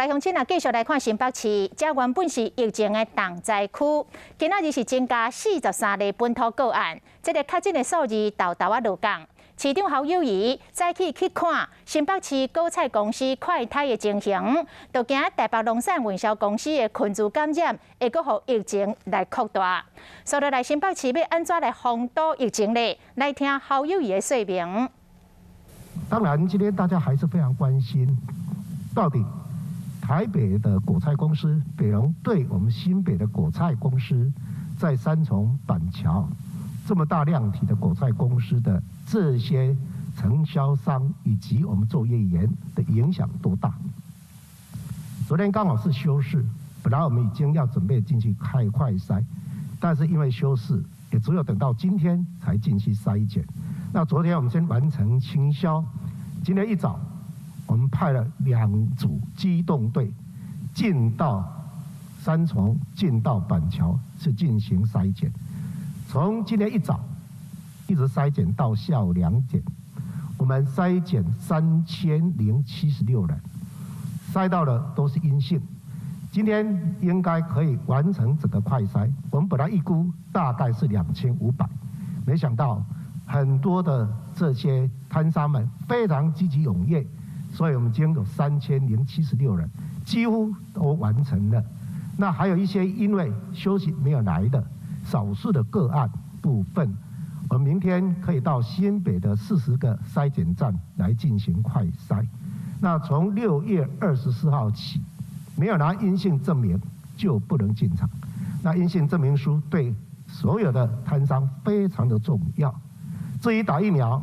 来乡亲啊，继续来看新北市，这原本是疫情的重灾区，今仔日是增加43例本土个案，这个确诊的数字豆豆啊落降。市长侯友宜早起去看新北市果菜公司快筛的情形，就惊台北农产运销公司的群组感染会阁互疫情来扩大。所以来新北市要安怎来防堵疫情呢？来听侯友宜的说明。当然，今天大家还是非常关心，到底台北的果菜公司北农对我们新北的果菜公司，在三重、板桥这么大量体的果菜公司的这些承销商以及我们作业员的影响多大？昨天刚好是休市，本来我们已经要准备进去开快筛，但是因为休市，也只有等到今天才进去筛检。那昨天我们先完成清消，今天一早我们派了2组机动队进到三重、进到板桥去进行筛检。从今天一早一直筛检到下午2点，我们筛检3076人，筛到的都是阴性。今天应该可以完成整个快筛。我们本来预估大概是2500，没想到很多的这些摊商们非常积极踊跃，所以我们今天有3076人，几乎都完成了。那还有一些因为休息没有来的少数的个案部分，我们明天可以到新北的40个筛检站来进行快筛。那从6月24号起，没有拿阴性证明就不能进场。那阴性证明书对所有的摊商非常的重要。至于打疫苗，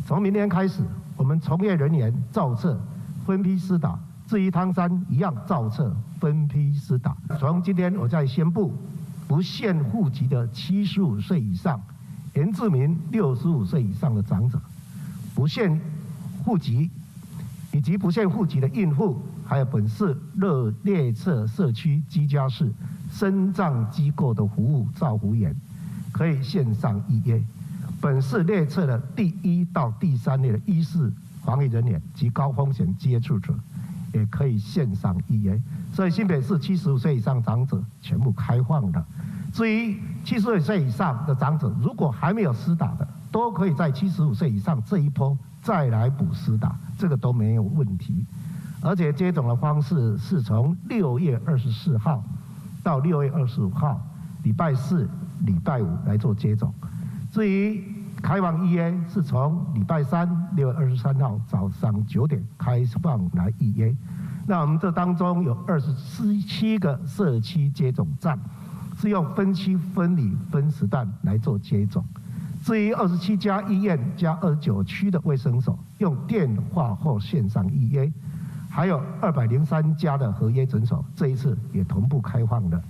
从明天开始，我们从业人员照册分批施打。至于摊商一样照册分批施打。从今天我再宣布，不限户籍的75岁以上原住民65岁以上的长者，不限户籍以及不限户籍的孕妇，还有本市列册社区居家式身障机构的服务照护员，可以线上预约。本市列册的第1到第3类的医事防疫人员及高风险接触者，也可以线上预约。所以新北市75岁以上长者全部开放了。至于75岁以上的长者，如果还没有施打的，都可以在75岁以上这一波再来补施打，这个都没有问题。而且接种的方式是从6月24号到6月25号，礼拜4、礼拜5来做接种。至于开放预约是从礼拜3、6月23号早上9点开放来预约。那我们这当中有27个社区接种站，是用分区分离分时段来做接种。至于27家医院加29区的卫生所，用电话或线上预约，还有203家的合约诊所，这一次也同步开放了。